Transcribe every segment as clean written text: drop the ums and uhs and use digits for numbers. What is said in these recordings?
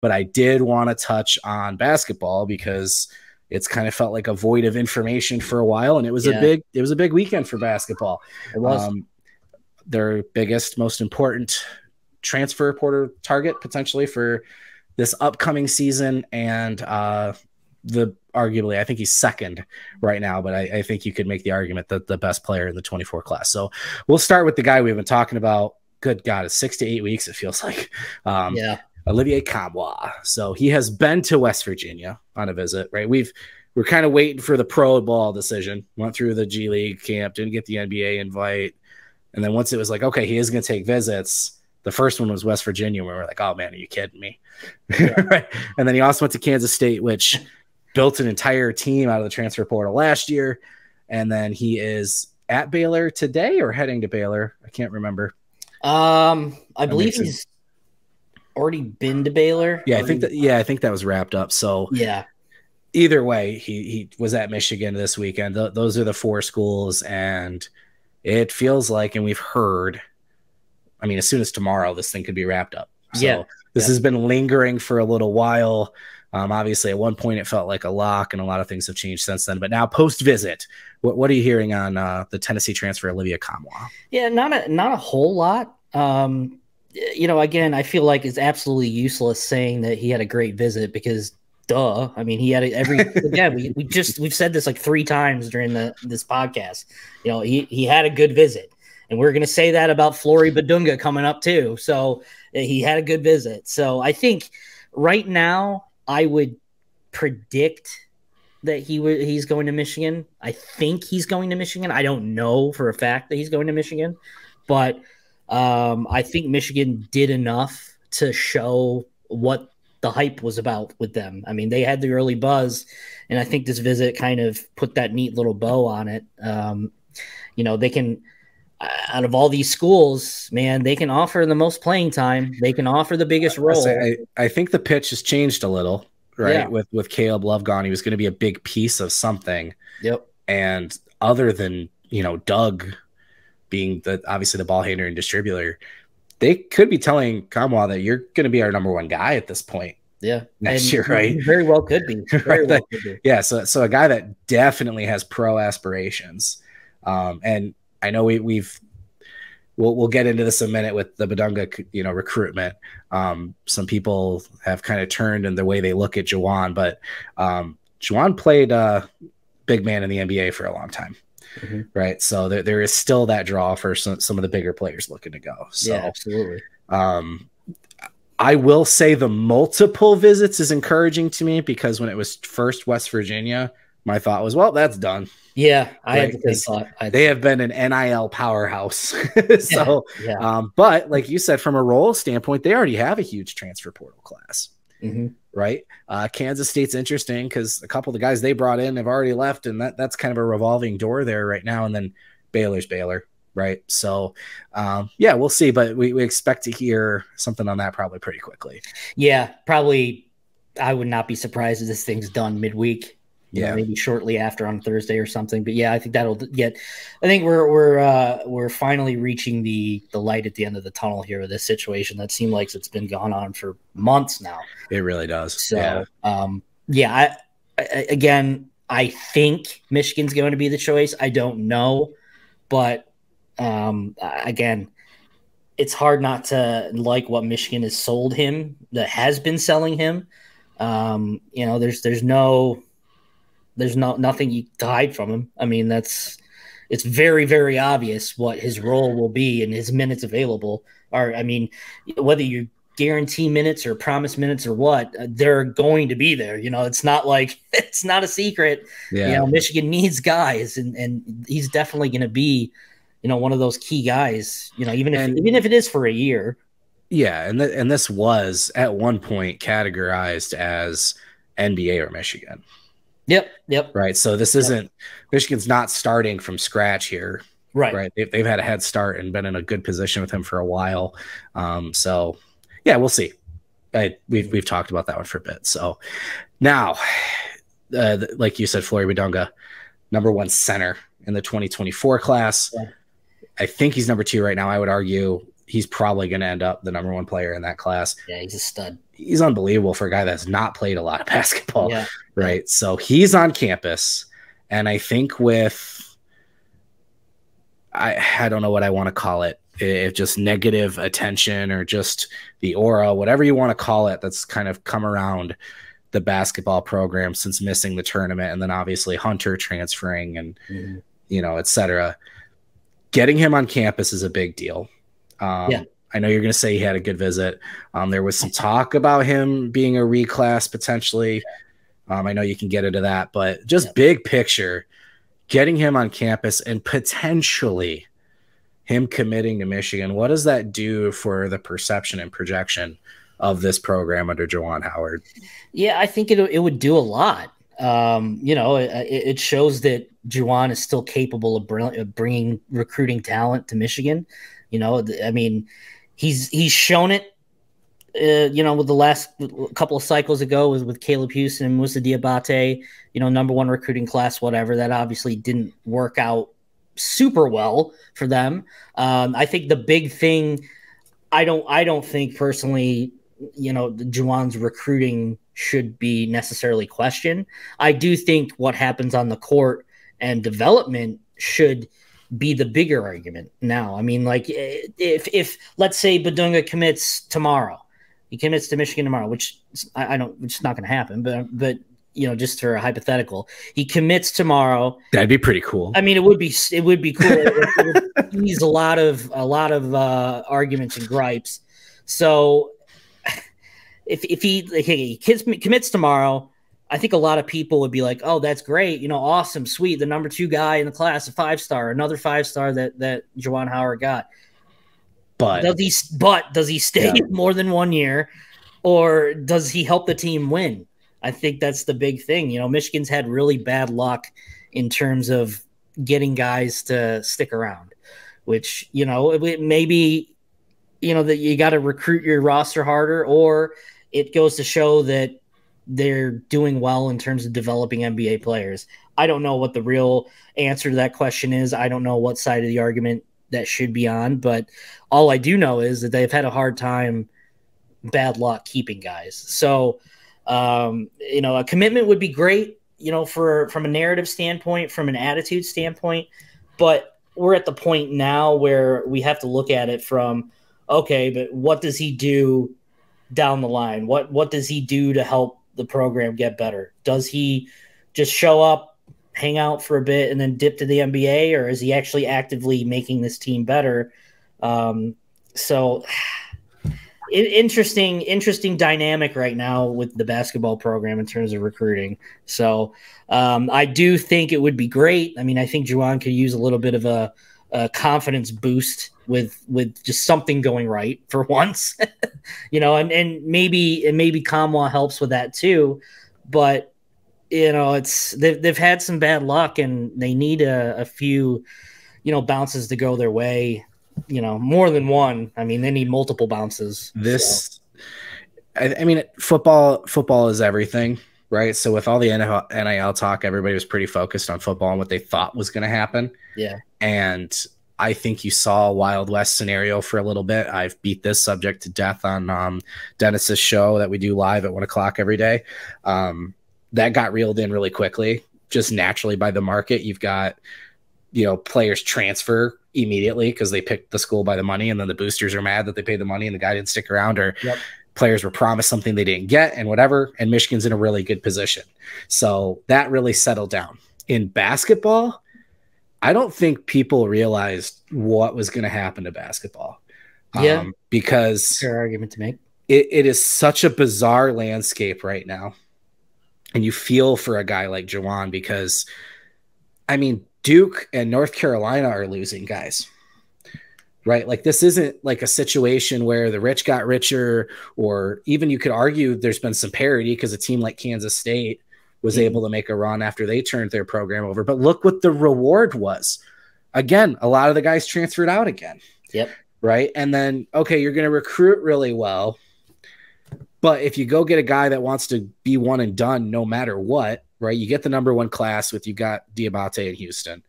but I did want to touch on basketball because it's kind of felt like a void of information for a while, and it was a big weekend for basketball. It was their biggest, most important transfer portal target potentially for this upcoming season, and arguably, I think he's second right now, but I think you could make the argument that the best player in the 24 class. So we'll start with the guy we've been talking about. Good God, it's 6 to 8 weeks, it feels like. Olivier Kamwa. So he has been to West Virginia on a visit, right? We're kind of waiting for the pro ball decision. Went through the G League camp, didn't get the NBA invite. And then once it was like, okay, he is going to take visits, the first one was West Virginia, where we're like, oh man, are you kidding me? Right? And then he also went to Kansas State, which built an entire team out of the transfer portal last year. And then he is at Baylor today or heading to Baylor. I can't remember. I believe he's already been to Baylor. Yeah, I think that was wrapped up. So yeah, either way, he was at Michigan this weekend. Those are the 4 schools, and it feels like, and we've heard, I mean, as soon as tomorrow, this thing could be wrapped up. So this has been lingering for a little while. Obviously, at one point, it felt like a lock, and a lot of things have changed since then. But now, post-visit, what are you hearing on the Tennessee transfer, Olivier Kamwa? Yeah, not a whole lot. Again, I feel like it's absolutely useless saying that he had a great visit because, duh. I mean, he had we've said this like 3 times during this podcast. He had a good visit. And we're going to say that about Flory Badunga coming up too. So he had a good visit. So I think right now I would predict that he's going to Michigan. I think he's going to Michigan. I don't know for a fact that he's going to Michigan, but I think Michigan did enough to show what the hype was about with them. I mean, they had the early buzz, and I think this visit kind of put that neat little bow on it. They can, out of all these schools, man, they can offer the most playing time. They can offer the biggest role. I think the pitch has changed a little, right? Yeah. With Caleb Love gone, he was going to be a big piece of something. Yep. And other than, Doug being obviously the ball handler and distributor, they could be telling Kamwa that you're going to be our number 1 guy at this point. Yeah. Next year, right? Very well could be. Very well could be. Yeah. So a guy that definitely has pro aspirations. And I know we'll get into this in a minute with the Badunga, recruitment. Some people have kind of turned in the way they look at Juwan, but Juwan played big man in the NBA for a long time. Mm-hmm. Right. So there is still that draw for some of the bigger players looking to go. So, yeah, absolutely. I will say the multiple visits is encouraging to me because when it was first West Virginia, my thought was, well, that's done. Yeah, I had the same thought. They have been an NIL powerhouse. So, but like you said, from a role standpoint, they already have a huge transfer portal class. Mm-hmm. Right. Kansas State's interesting because a couple of the guys they brought in have already left, and that's kind of a revolving door there right now. And then Baylor's Baylor. Right. So, we'll see, but we expect to hear something on that probably pretty quickly. Yeah, probably. I would not be surprised if this thing's done midweek. Yeah, maybe shortly after on Thursday or something. But yeah, I think that'll get. I think we're finally reaching the light at the end of the tunnel here with this situation that seemed like it's been going on for months now. It really does. So I think Michigan's going to be the choice. I don't know, but again, it's hard not to like what Michigan has sold him, that has been selling him. There's nothing you to hide from him. I mean, it's very, very obvious what his role will be and his minutes available are. I mean, whether you guarantee minutes or promise minutes or what, they're going to be there. It's not like it's not a secret. Yeah. Michigan needs guys, and he's definitely going to be, one of those key guys. Even if it is for a year. Yeah, and this was at one point categorized as NBA or Michigan. Yep. Right. So this isn't Michigan's not starting from scratch here. Right. They've had a head start and been in a good position with him for a while. So yeah, we'll see. We've talked about that one for a bit. So now, like you said, Flory Badunga, number 1 center in the 2024 class. Yeah. I think he's number 2 right now. I would argue he's probably going to end up the number 1 player in that class. Yeah, he's a stud. he's unbelievable for a guy that's not played a lot of basketball, Yeah. right? So he's on campus, and I think I don't know what I want to call it, if just negative attention or just the aura, whatever you want to call it, that's kind of come around the basketball program since missing the tournament, and then obviously Hunter transferring and et cetera. Getting him on campus is a big deal. I know you're going to say he had a good visit. There was some talk about him being a reclass potentially. I know you can get into that, but just big picture, getting him on campus and potentially him committing to Michigan, what does that do for the perception and projection of this program under Juwan Howard? Yeah, I think it would do a lot. It shows that Juwan is still capable of bringing recruiting talent to Michigan. I mean, he's shown it. With the last couple of cycles ago with Caleb Houston and Moussa Diabate, number one recruiting class, whatever. That obviously didn't work out super well for them. I think the big thing, I don't think personally, Juwan's recruiting should be necessarily questioned. I do think what happens on the court and development should be the bigger argument now. I mean, like if let's say Badunga commits tomorrow, he commits to Michigan tomorrow, which it's not going to happen, but just for a hypothetical, he commits tomorrow. That'd be pretty cool. I mean, it would be cool. It would ease a lot of arguments and gripes. So if he commits tomorrow, I think a lot of people would be like, "Oh, that's great! Awesome, sweet. The number 2 guy in the class, a 5-star, another 5-star that Juwan Howard got." But does he stay more than 1 year, or does he help the team win? I think that's the big thing. Michigan's had really bad luck in terms of getting guys to stick around, which maybe that you got to recruit your roster harder, or it goes to show that they're doing well in terms of developing NBA players. I don't know what the real answer to that question is. I don't know what side of the argument that should be on, but all I do know is that they've had a hard time, bad luck keeping guys. So, a commitment would be great, from a narrative standpoint, from an attitude standpoint, but we're at the point now where we have to look at it from, okay, but what does he do down the line? What does he do to help the program get better? Does he just show up, hang out for a bit, and then dip to the NBA, or is he actually actively making this team better? Interesting dynamic right now with the basketball program in terms of recruiting. So I do think it would be great. I mean, I think Juwan could use a little bit of a confidence boost with just something going right for once, and maybe Kamwa helps with that too. But they've had some bad luck, and they need a few bounces to go their way. More than one. I mean, they need multiple bounces. I mean, football is everything, right? So with all the NIL talk, everybody was pretty focused on football and what they thought was going to happen. Yeah. And I think you saw a Wild West scenario for a little bit. I've beat this subject to death on Dennis's show that we do live at 1:00 every day. That got reeled in really quickly, just naturally by the market. You've got, players transfer immediately because they picked the school by the money, and then the boosters are mad that they paid the money and the guy didn't stick around, or players were promised something they didn't get and whatever. And Michigan's in a really good position. So that really settled down. In basketball, I don't think people realized what was going to happen to basketball. Because fair argument to make. It is such a bizarre landscape right now. And you feel for a guy like Juwan, because I mean, Duke and North Carolina are losing guys, right? Like, this isn't like a situation where the rich got richer, or even you could argue there's been some parity because a team like Kansas State was able to make a run after they turned their program over. But look what the reward was. Again, a lot of the guys transferred out again. Yep. Right. And then, okay, you're going to recruit really well, but if you go get a guy that wants to be one and done no matter what, right, you get the number 1 class with, you got Diabate and Houston.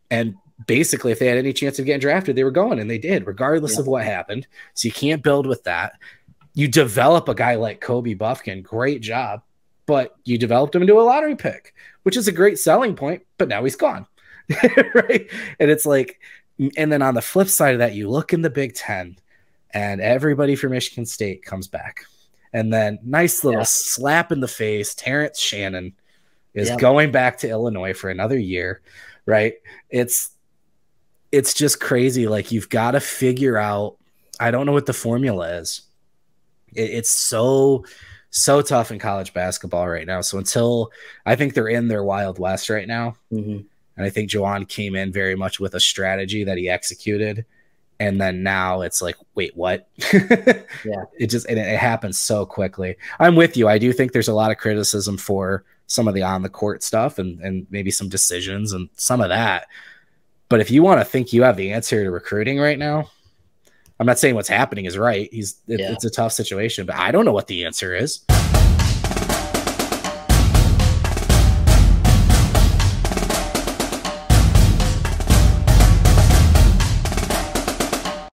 And basically, if they had any chance of getting drafted, they were going, and they did, regardless of what happened. So you can't build with that. you develop a guy like Kobe Buffkin, great job, but you developed him into a lottery pick, which is a great selling point, but now he's gone. Right. And it's like, and then on the flip side of that, you look in the Big Ten and everybody from Michigan State comes back. And then nice little slap in the face. Terrence Shannon is going back to Illinois for another year. Right. It's just crazy. Like, you've got to figure out, I don't know what the formula is. It's so tough in college basketball right now. So until, I think they're in their Wild West right now. Mm-hmm. And I think Juwan came in very much with a strategy that he executed. And then now it's like, wait, what? It happens so quickly. I'm with you. I do think there's a lot of criticism for some of the on the court stuff and maybe some decisions and some of that. But if you want to think you have the answer to recruiting right now, I'm not saying what's happening is right. It's a tough situation, but I don't know what the answer is.